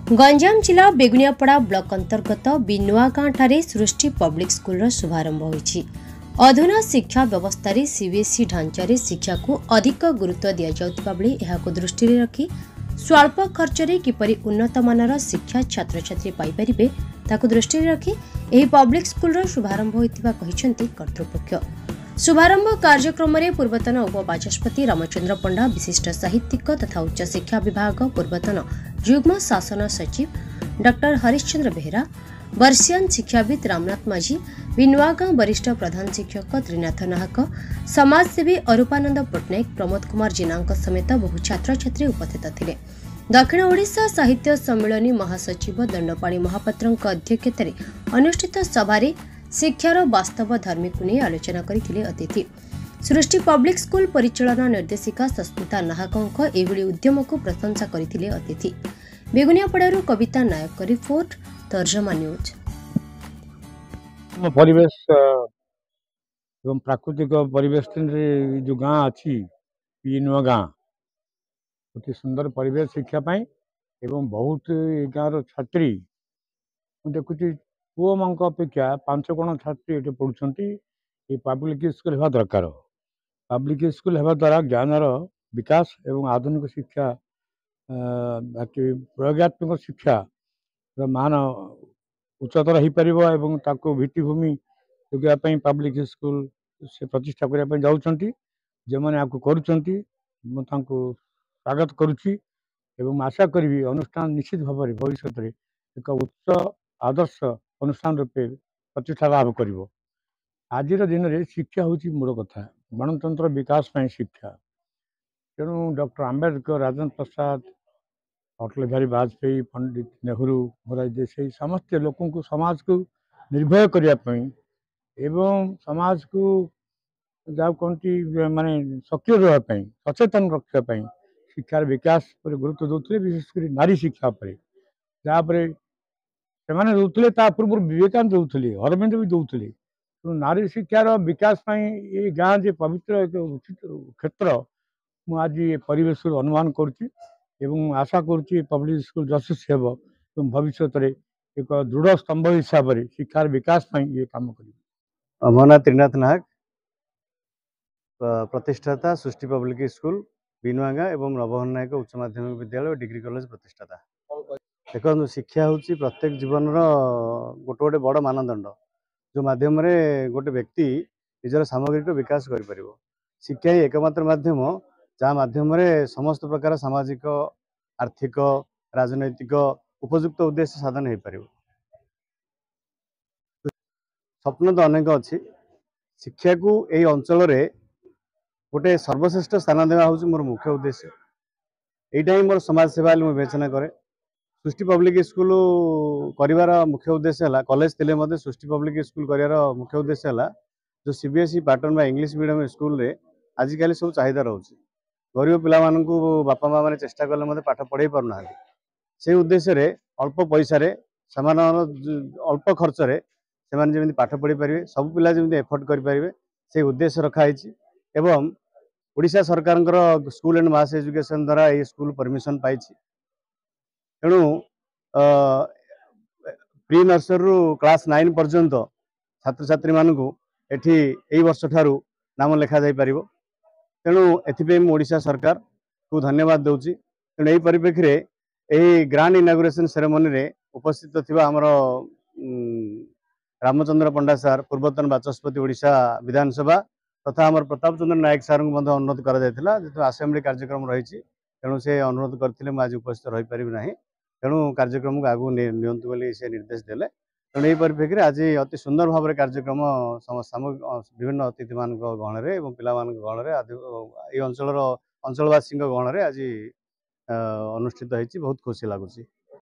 गंजाम जिला बेगुनियापड़ा ब्लॉक अंतर्गत बिनुआगाँ ठारे सृष्टि पब्लिक स्कूल शुभारंभ होईछि। अधुना शिक्षा व्यवस्था सीबीएसई ढांचारे शिक्षा को अधिक गुरुत्व दि जाउतिबा बेले एहाको दृष्टि रखी स्वल्प खर्चरे किपरि उन्नत मानर शिक्षा छात्र छात्री पाई परिबे ताको दृष्टि रखी एही पब्लिक स्कूल शुभारंभ होइतिबा कहिसेंति कर्तृपक्ष। शुभारंभ कार्यक्रम में पूर्वतन उपबाचस्पति रामचंद्र पंडा, विशिष्ट साहित्यिक तथा उच्च शिक्षा विभाग पूर्वतन युग्म शासन सचिव डॉ हरिश्चंद्र बेहरा, वर्षियान शिक्षाविद रामनाथ माझी, बिनुआगाँ वरिष्ठ प्रधान शिक्षक त्रिनाथ नाहक, समाजसेवी अरूपानंद पट्टनायक, प्रमोद कुमार जेना समेत बहु छात्र छात्री उपस्थित थिले। दक्षिण ओडिशा साहित्य सम्मेलनी महासचिव दंडपाणी महापात्र अध्यक्षतार अनुष्ठित सभारे शिक्षार वास्तव धर्मी को नहीं आलोचना करथिले अतिथि। सृष्टि पब्लिक स्कूल परिचालना निर्देशिका सस्मिता नाहक एभली उद्यम को प्रशंसा करथिले अतिथि। बेगुनियापड़ारू कविता नायक रिपोर्ट, तर्जमा न्यूज। परिवेश एवं प्राकृतिक परिवेश जो गाँ अच्छी नुआ गाँ अति सुंदर परिवेश शिक्षा पाई एवं बहुत गाँव छात्री देखुची पुओ मान अपेक्षा 5 गुण छात्री ये पढ़ुंट। ये पब्लिक स्कूल होगा दरकार। पब्लिक स्कूल होगा द्वारा ज्ञानर विकास एवं आधुनिक शिक्षा प्रयोगात्मक शिक्षा मान उच्चतर हो पार एवं ताको भित्तिभूमि जोगाई पब्लिक स्कूल से प्रतिष्ठा करने जाऊँच। जो मैंने आपको करुँच स्वागत करुच्ची एवं आशा करी अनुष्ठान निश्चित भाव में भविष्य में एक उच्च आदर्श अनुष्ठान रूपे प्रतिष्ठा लाभ कर। आज दिन में शिक्षा हूँ मूल कथा। गणतंत्र विकास में शिक्षा तेणु डॉक्टर आंबेडकर, राजेंद्र प्रसाद, अटल बिहारी वाजपेयी, पंडित नेहरू, मोरारजी देसाई समस्त लोक को समाज को निर्भय करने एवं समाज को जहाँ कहती माने सक्रिय रहा सचेतन रखापी शिक्षार विकास पर गुरुत्व दौले। विशेषकर नारी शिक्षा पर जहाँपर से पूर्व विवेकानंद दौले, अरविंद भी दौले। नारी शिक्षार विकास ये गाँ जे पवित्र एक उचित क्षेत्र मुझे परिवेश अनुमान करुच्ची एवं आशा करुच्ची पब्लिक स्कूल जस्टिस हो भविष्य में एक दृढ़ स्तंभ हिसाब से शिक्षार विकास ये काम कर। मो ना त्रिनाथ नाहक, प्रतिष्ठाता सृष्टि पब्लिक स्कूल बिनुआगाँ एवं नवहन नायक उच्च माध्यमिक विद्यालय डिग्री कॉलेज प्रतिष्ठाता। देखो शिक्षा हूँ प्रत्येक जीवन गोटे गोटे बड़ मानदंड जो माध्यम गोटे व्यक्ति निजर सामग्रिक विकास कर। शिक्षा ही एकमात्र माध्यम जहाँ माध्यम समस्त प्रकार सामाजिक, आर्थिक, राजनैतिक उपयुक्त उद्देश्य साधन हो पार। स्वप्न तो अनेक अच्छी। शिक्षा को यही अंचल गोटे सर्वश्रेष्ठ स्थान देवा हूँ मोर मुख्य उद्देश्य। यहीटा ही मोर समाज सेवा विवेचना करे। सृष्टि पब्लिक स्कूल कर मुख्य उद्देश्य है कॉलेज थे सृष्टि पब्लिक स्कूल कर मुख्य उद्देश्य है जो CBSE pattern English medium school रे आजिकल सब चाहिदा रोचे। गरीब पिला बापा माँ मैंने चेष्टा कले पाठ पढ़े पारना से उद्देश्य रे अल्प पैसा अल्प खर्च से पाठ पढ़ी पारे सब पिला जमी एफर्ट करेंगे से उद्देश्य रखाई। एवं ओडिशा सरकार स्कूल एंड मास एजुकेशन द्वारा ये स्कूल परमिशन पाई। तेणु प्री नर्सरी क्लास 9 पर्यंत छात्र छात्री मानू यही वर्ष ठारू नाम लिखा जा पार। तेणु एथि ओडिशा सरकार को धन्यवाद दूची। तेणु यही परिप्रेक्षी यही ग्रांड इनागुरेशन सेरेमनी रे उपस्थित थिबा हमर रामचंद्र पंडा सार, पूर्वतन बाचस्पति ओडिशा विधानसभा तथा आम प्रताप चंद्र नायक सार को अनुरोध करा आसेम्बली कार्यक्रम रही। तेणु से अनुरोध करते आज उपस्थित रही पारि ना। तेणु कार्यक्रम को आगू नियंतु बोली से निर्देश देले। तेणु यही परिप्रेक्षी आज अति सुंदर भाव में कार्यक्रम विभिन्न अतिथि मान गहण में पिला गहण में अंचलवासी गहण में आज अनुष्ठित होती। बहुत खुशी लगुच।